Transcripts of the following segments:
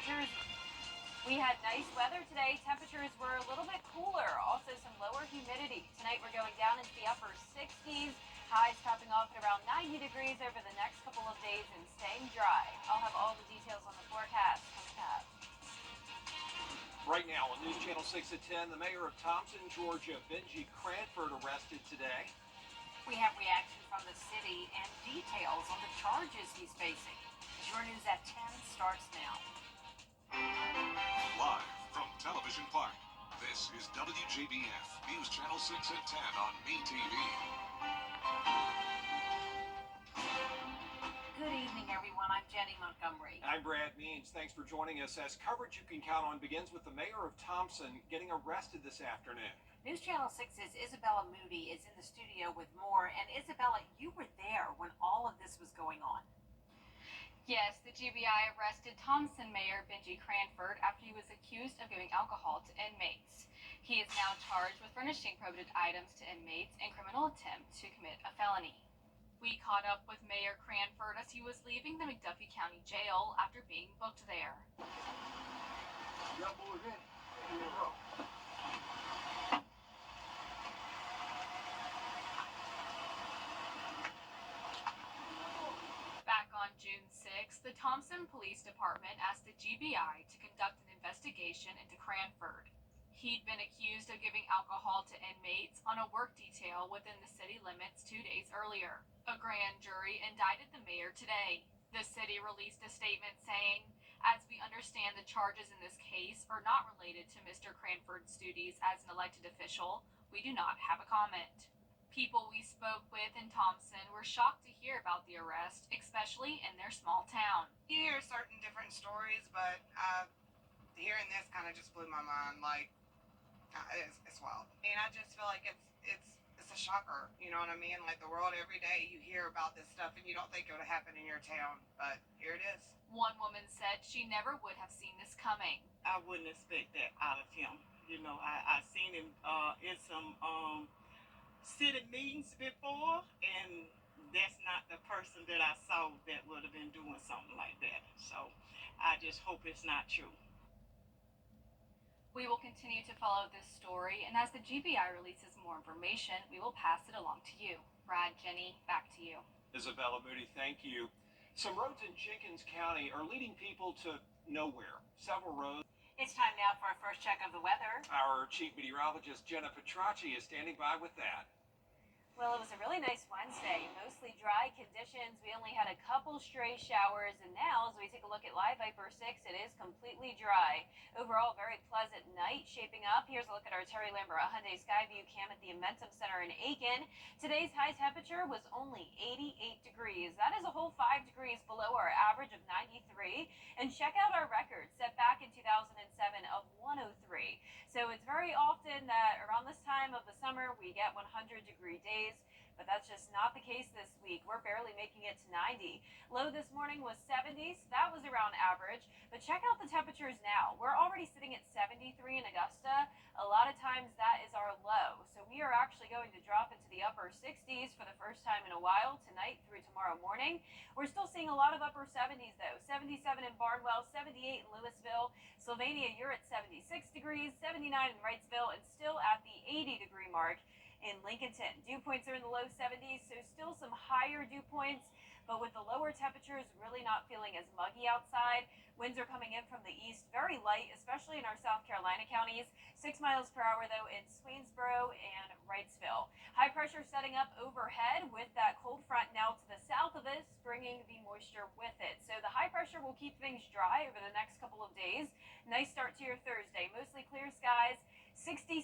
temperatures. We had nice weather today. Temperatures were a little bit cooler. Also some lower humidity. Tonight we're going down into the upper 60s. Highs topping off at around 90 degrees over the next couple of days and staying dry. I'll have all the details on the forecast coming up. Right now on News Channel 6 at 10, the mayor of Thompson, Georgia, Benji Cranford, arrested today. We have reaction from the city and details on the charges he's facing. Your News at 10 starts now. Live from Television Park, this is WJBF, News Channel 6 at 10 on MeTV. Good evening, everyone. I'm Jenny Montgomery. I'm Brad Means. Thanks for joining us as coverage you can count on begins with the mayor of Thompson getting arrested this afternoon. News Channel 6's Isabella Moody is in the studio with more. And Isabella, you were there when all of this was going on. Yes, the GBI arrested Thompson Mayor Benji Cranford after he was accused of giving alcohol to inmates. He is now charged with furnishing prohibited items to inmates and criminal attempt to commit a felony. We caught up with Mayor Cranford as he was leaving the McDuffie County Jail after being booked there. Back on June 6th, the Thompson Police Department asked the GBI to conduct an investigation into Cranford. He'd been accused of giving alcohol to inmates on a work detail within the city limits 2 days earlier. A grand jury indicted the mayor today. The city released a statement saying, "As we understand the charges in this case are not related to Mr. Cranford's duties as an elected official, we do not have a comment." People we spoke with in Thompson were shocked to hear about the arrest, especially in their small town. You hear certain different stories, but hearing this kind of just blew my mind. Like, it's wild. And I just feel like it's a shocker. You know what I mean? Like, the world every day you hear about this stuff and you don't think it would happen in your town, but here it is. One woman said she never would have seen this coming. I wouldn't expect that out of him. You know, I seen him in some city meetings before, and that's not the person that I saw that would have been doing something like that. So I just hope it's not true. We will continue to follow this story, and as the GBI releases more information, we will pass it along to you. Brad, Jenny, back to you. Isabella Moody, thank you. Some roads in Jenkins County are leading people to nowhere. Several roads. It's time now for our first check of the weather. Our chief meteorologist, Jenna Petracci, is standing by with that. Well, it was a really nice Wednesday. Mostly dry conditions. We only had a couple stray showers, and now as we take a look at Live Viper 6, it is completely dry. Overall, very pleasant night shaping up. Here's a look at our Terry Lambert Hyundai Skyview cam at the Amentum Center in Aiken. Today's high temperature was only 88 degrees. That is a whole 5 degrees below our average of 93. And check out our record set back in 2007 of 103. So it's very often that around this time of the summer we get 100-degree days, but that's just not the case this week. We're barely making it to 90. Low this morning was 70, so that was around average. But check out the temperatures now. We're already sitting at 73 in Augusta. A lot of times that is our low. So we are actually going to drop into the upper 60s for the first time in a while tonight through tomorrow morning. We're still seeing a lot of upper 70s though. 77 in Barnwell, 78 in Louisville. Sylvania, you're at 76 degrees, 79 in Wrightsville, and still at the 80-degree mark in Lincolnton. Dew points are in the low 70s, so still some higher dew points, but with the lower temperatures really not feeling as muggy outside. Winds are coming in from the east, very light, especially in our South Carolina counties. 6 miles per hour, though, in Swainsboro and Wrightsville. High pressure setting up overhead with that cold front now to the south of us, bringing the moisture with it. So the high pressure will keep things dry over the next couple of days. Nice start to your Thursday. Mostly clear skies. 67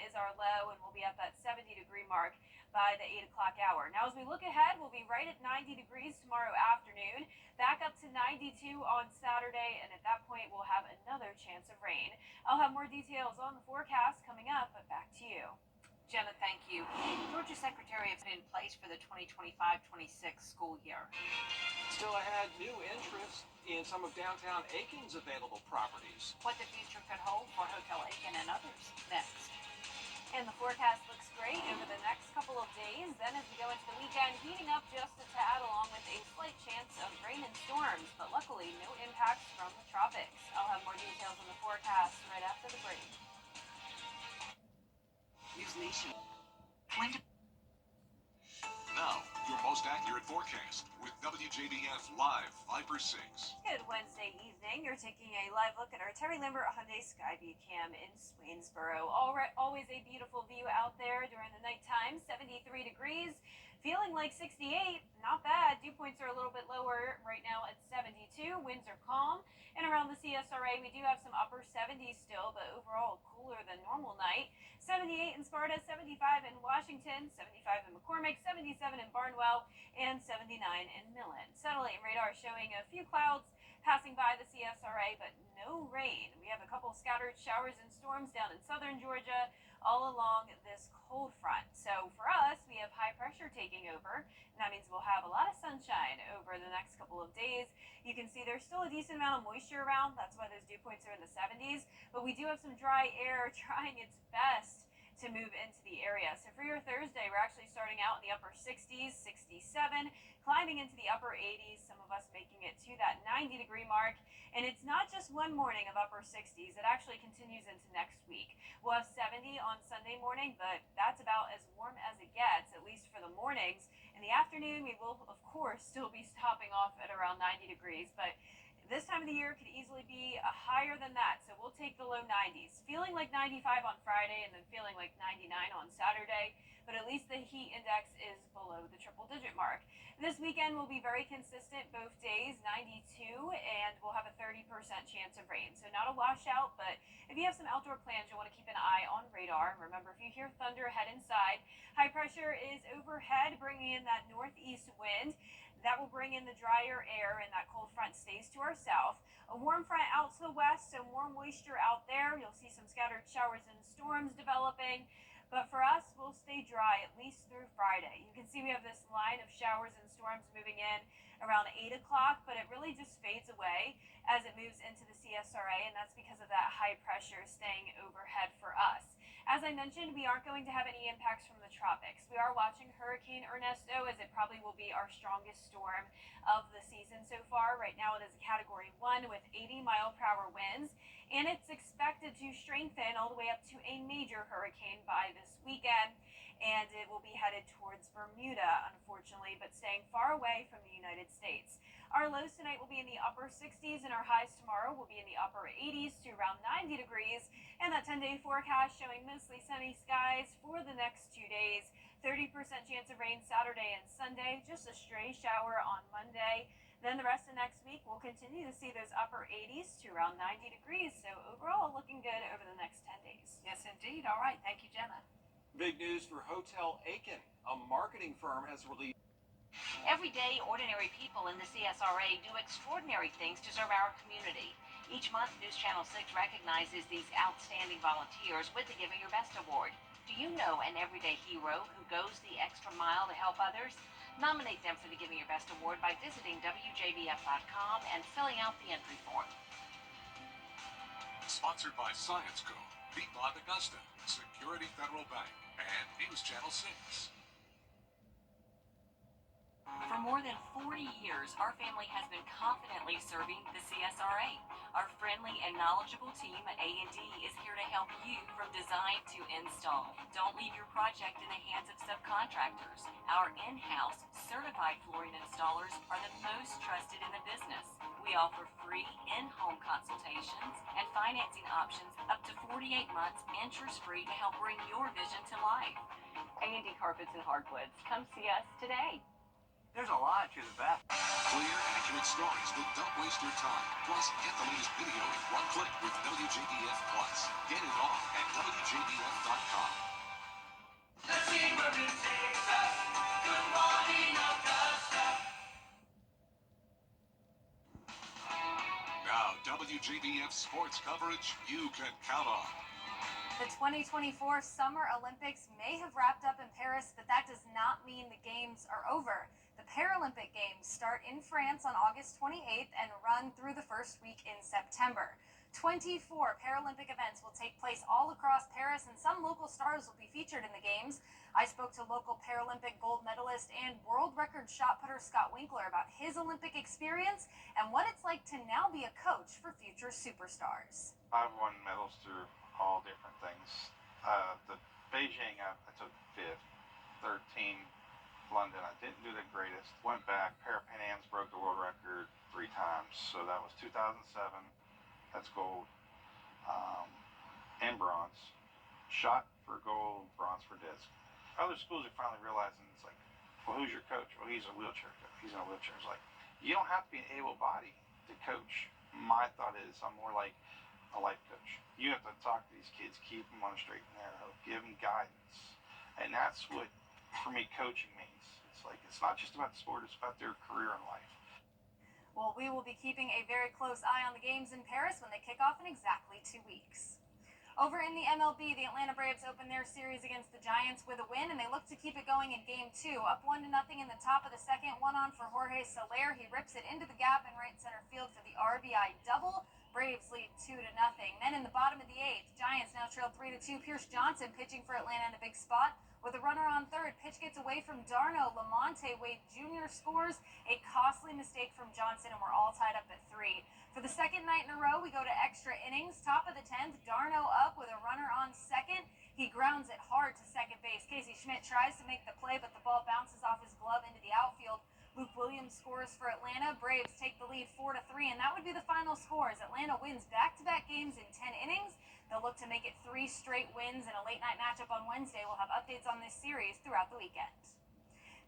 is our low, and we'll be at that 70-degree mark by the 8 o'clock hour. Now, as we look ahead, we'll be right at 90 degrees tomorrow afternoon, back up to 92 on Saturday, and at that point, we'll have another chance of rain. I'll have more details on the forecast coming up, but back to you. Jenna, thank you. Georgia Secretary has been in place for the 2025-26 school year. Still ahead, new interest in some of downtown Aiken's available properties. What the future could hold for Hotel Aiken and others next. And the forecast looks great over the next couple of days. Then as we go into the weekend, heating up just a tad along with a slight chance of rain and storms, but luckily no impacts from the tropics. I'll have more details on the forecast right after the break. News Nation. Now, your most accurate forecast with WJBF Live Viper 6. Good Wednesday evening. You're taking a live look at our Terry Lambert Hyundai Skyview Cam in Swainsboro. Always a beautiful view out there during the nighttime. 73 degrees. Feeling like 68. Not bad. Dew points are a little bit lower right now at 72. Winds are calm. And around the CSRA, we do have some upper 70s still, but overall cooler than normal night. 78 in Sparta, 75 in Washington, 75 in McCormick, 77 in Barnwell, and 79 in Millen. Satellite and radar showing a few clouds passing by the CSRA, but no rain. We have a couple scattered showers and storms down in southern Georgia all along this cold front. So for us, we have high pressure taking over, and that means we'll have a lot of sunshine over the next couple of days. You can see there's still a decent amount of moisture around. That's why those dew points are in the 70s, but we do have some dry air trying its best to move into the area. So for your Thursday, we're actually starting out in the upper 60s, 67, climbing into the upper 80s, some of us making it to that 90-degree mark. And it's not just one morning of upper 60s, it actually continues into next week. We'll have 70 on Sunday morning, but that's about as warm as it gets, at least for the mornings. In the afternoon, we will, of course, still be stopping off at around 90 degrees, but this time of the year could easily be higher than that, so we'll take the low 90s. Feeling like 95 on Friday and then feeling like 99 on Saturday, but at least the heat index is below the triple-digit mark. This weekend will be very consistent both days, 92, and we'll have a 30% chance of rain. So not a washout, but if you have some outdoor plans, you'll want to keep an eye on radar. Remember, if you hear thunder, head inside. High pressure is overhead, bringing in that northeast wind. That will bring in the drier air, and that cold front stays to our south. A warm front out to the west, so more moisture out there. You'll see some scattered showers and storms developing. But for us, we'll stay dry at least through Friday. You can see we have this line of showers and storms moving in around 8 o'clock, but it really just fades away as it moves into the CSRA, and that's because of that high pressure staying overhead for us. As I mentioned, we aren't going to have any impacts from the tropics. We are watching Hurricane Ernesto, as it probably will be our strongest storm of the season so far. Right now it is a Category 1 with 80-mile-per-hour winds, and it's expected to strengthen all the way up to a major hurricane by this weekend, and it will be headed towards Bermuda, unfortunately, but staying far away from the United States. Our lows tonight will be in the upper 60s, and our highs tomorrow will be in the upper 80s to around 90 degrees, and that 10-day forecast showing mostly sunny skies for the next 2 days. 30% chance of rain Saturday and Sunday, just a stray shower on Monday. Then the rest of next week, we'll continue to see those upper 80s to around 90 degrees. So overall, looking good over the next 10 days. Yes, indeed. All right. Thank you, Jenna. Big news for Hotel Aiken. A marketing firm has released. Every day, ordinary people in the CSRA do extraordinary things to serve our community. Each month, News Channel 6 recognizes these outstanding volunteers with the Giving Your Best Award. Do you know an everyday hero who goes the extra mile to help others? Nominate them for the Giving Your Best Award by visiting WJBF.com and filling out the entry form. Sponsored by Science Co., Piedmont Augusta, Security Federal Bank, and News Channel 6. For more than 40 years, our family has been confidently serving the CSRA. Our friendly and knowledgeable team at A&D is here to help you from design to install. Don't leave your project in the hands of subcontractors. Our in-house certified flooring installers are the most trusted in the business. We offer free in-home consultations and financing options up to 48 months interest-free to help bring your vision to life. A&D Carpets and Hardwoods. Come see us today. There's a lot to the bath. Clear, accurate stories that don't waste your time. Plus, get the latest video in one click with WJBF Plus. Get it all at WJBF.com. Let's see where it takes us. Good morning, Augusta. Now, WJBF sports coverage you can count on. The 2024 Summer Olympics may have wrapped up in Paris, but that does not mean the Games are over. The Paralympic Games start in France on August 28th and run through the first week in September. 24 Paralympic events will take place all across Paris, and some local stars will be featured in the Games. I spoke to local Paralympic gold medalist and world record shot putter Scott Winkler about his Olympic experience and what it's like to now be a coach for future superstars. I've won medals through all different things. The Beijing, I took 5th, 13, London, I didn't do the greatest. Went back, Para-Pan Ams broke the world record 3 times. So that was 2007, that's gold, and bronze. Shot for gold, bronze for disc. Other schools are finally realizing, it's like, well, who's your coach? Well, he's a wheelchair coach. He's in a wheelchair. It's like, you don't have to be an able-bodied to coach. My thought is, I'm more like a life coach. You have to talk to these kids, keep them on the straight and narrow, give them guidance. And that's what, for me, coaching means. It's like, it's not just about the sport, it's about their career in life. Well, we will be keeping a very close eye on the Games in Paris when they kick off in exactly 2 weeks. Over in the MLB, the Atlanta Braves opened their series against the Giants with a win, and they look to keep it going in Game 2. Up 1-0 in the top of the second, one on for Jorge Soler. He rips it into the gap in right center field for the RBI double. Braves lead 2-0. Then in the bottom of the 8th, Giants now trail 3-2. Pierce Johnson pitching for Atlanta in a big spot. With a runner on third, pitch gets away from Darno. Lamonte Wade Jr. scores. A costly mistake from Johnson, and we're all tied up at 3. For the second night in a row, we go to extra innings. Top of the 10th, Darno up with a runner on second. He grounds it hard to second base. Casey Schmidt tries to make the play, but the ball bounces off his glove into the outfield. Luke Williams scores for Atlanta. Braves take the lead 4-3, and that would be the final score as Atlanta wins back-to-back games in 10 innings. They'll look to make it 3 straight wins in a late-night matchup on Wednesday. We'll have updates on this series throughout the weekend.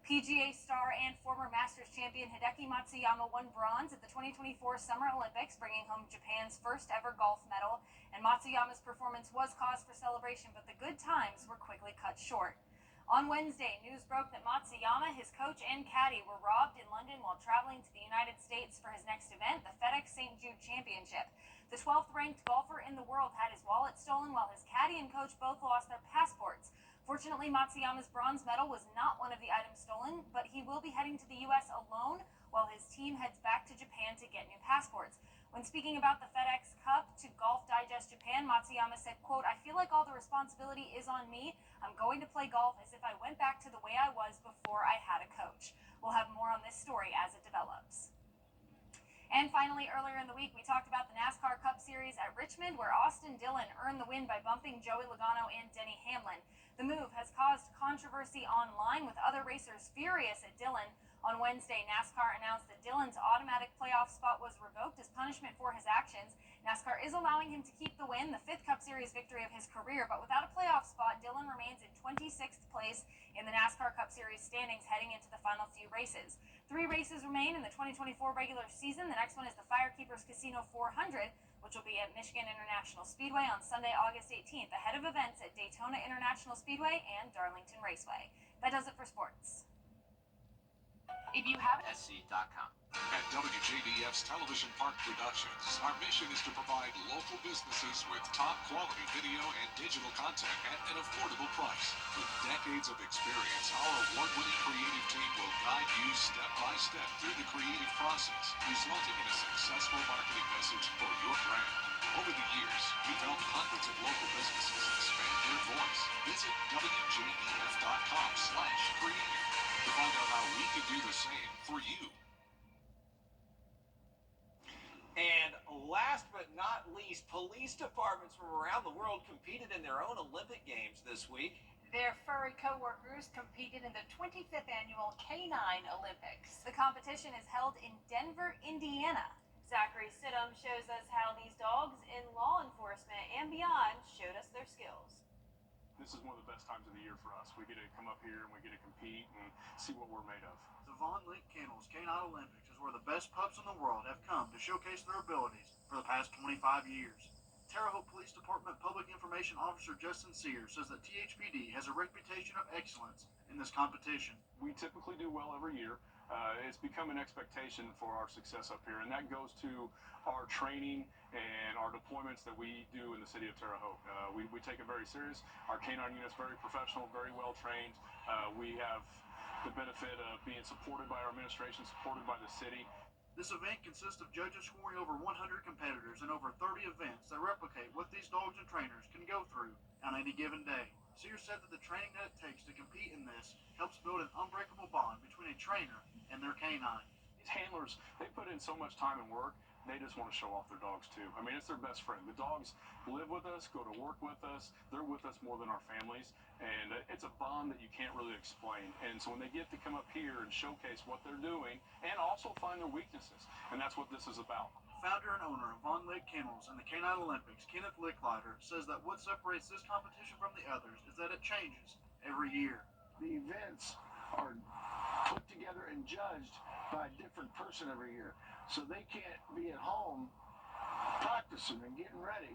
PGA star and former Masters champion Hideki Matsuyama won bronze at the 2024 Summer Olympics, bringing home Japan's first ever golf medal. And Matsuyama's performance was cause for celebration, but the good times were quickly cut short. On Wednesday, news broke that Matsuyama, his coach, and caddy were robbed in London while traveling to the United States for his next event, the FedEx St. Jude Championship. The 12th-ranked golfer in the world had his wallet stolen, while his caddy and coach both lost their passports. Fortunately, Matsuyama's bronze medal was not one of the items stolen, but he will be heading to the U.S. alone while his team heads back to Japan to get new passports. When speaking about the FedEx Cup to Golf Digest Japan, Matsuyama said, quote, "I feel like all the responsibility is on me. I'm going to play golf as if I went back to the way I was before I had a coach." We'll have more on this story as it develops. And finally, earlier in the week, we talked about the NASCAR Cup Series at Richmond, where Austin Dillon earned the win by bumping Joey Logano and Denny Hamlin. The move has caused controversy online, with other racers furious at Dillon. On Wednesday, NASCAR announced that Dillon's automatic playoff spot was revoked as punishment for his actions. NASCAR is allowing him to keep the win, the 5th Cup Series victory of his career, but without a playoff spot, Dillon remains in 26th place in the NASCAR Cup Series standings heading into the final few races. 3 races remain in the 2024 regular season. The next one is the Firekeepers Casino 400, which will be at Michigan International Speedway on Sunday, August 18th, ahead of events at Daytona International Speedway and Darlington Raceway. That does it for sports. If you have SC.com. At WJBF's Television Park Productions, our mission is to provide local businesses with top quality video and digital content at an affordable price. With decades of experience, our award-winning creative team will guide you step by step through the creative process, resulting in a successful marketing message for your brand. Over the years, we've helped hundreds of local businesses expand their voice. Visit WJBF.com/creative to find out how we can do the same for you. And last but not least, police departments from around the world competed in their own Olympic Games this week. Their furry co-workers competed in the 25th annual Canine Olympics. The competition is held in Denver, Indiana. Zachary Sidham shows us how these dogs in law enforcement and beyond showed us their skills. This is one of the best times of the year for us. We get to come up here and we get to compete and see what we're made of. The Von Link Kennels Canine Olympics is where the best pups in the world have come to showcase their abilities for the past 25 years. Terre Haute Police Department Public Information Officer Justin Sears says that THPD has a reputation of excellence in this competition. We typically do well every year. It's become an expectation for our success up here, and that goes to our training and our deployments that we do in the city of Terre Haute. We take it very serious. Our canine unit's very professional, very well trained. We have the benefit of being supported by our administration, supported by the city. This event consists of judges scoring over 100 competitors and over 30 events that replicate what these dogs and trainers can go through on any given day. Sears said that the training that it takes to compete in this helps build an unbreakable bond between a trainer and their canine. These handlers, they put in so much time and work, they just want to show off their dogs too. I mean, it's their best friend. The dogs live with us, go to work with us, they're with us more than our families, and it's a bond that you can't really explain. And so when they get to come up here and showcase what they're doing and also find their weaknesses, and that's what this is about. Founder and owner of Von Lake Kennels and the Canine Olympics, Kenneth Licklider, says that what separates this competition from the others is that it changes every year. The events are put together and judged by a different person every year, so they can't be at home practicing and getting ready.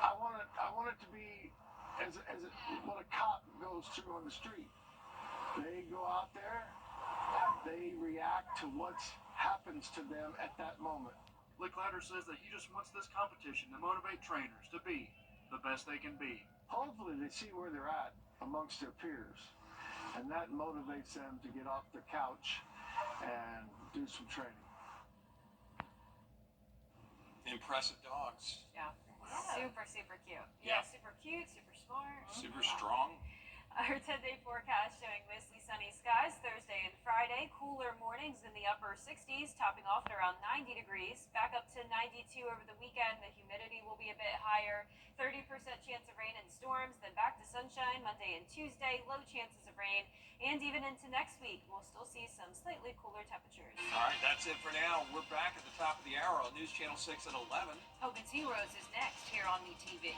I want it to be as what a cop goes through on the street. They go out there, they react to what happens to them at that moment. Licklider says that he just wants this competition to motivate trainers to be the best they can be. Hopefully they see where they're at amongst their peers, and that motivates them to get off the couch and do some training. Impressive dogs. Yeah. Super, super cute. Yeah. Super cute, super smart. Super strong. Our 10-day forecast showing mostly sunny skies Thursday and Friday. Cooler mornings in the upper 60s, topping off at around 90 degrees. Back up to 92 over the weekend. The humidity will be a bit higher. 30% chance of rain and storms. Then back to sunshine Monday and Tuesday. Low chances of rain. And even into next week, we'll still see some slightly cooler temperatures. All right, that's it for now. We're back at the top of the hour on News Channel 6 at 11. Hogan's Heroes is next here on the TV.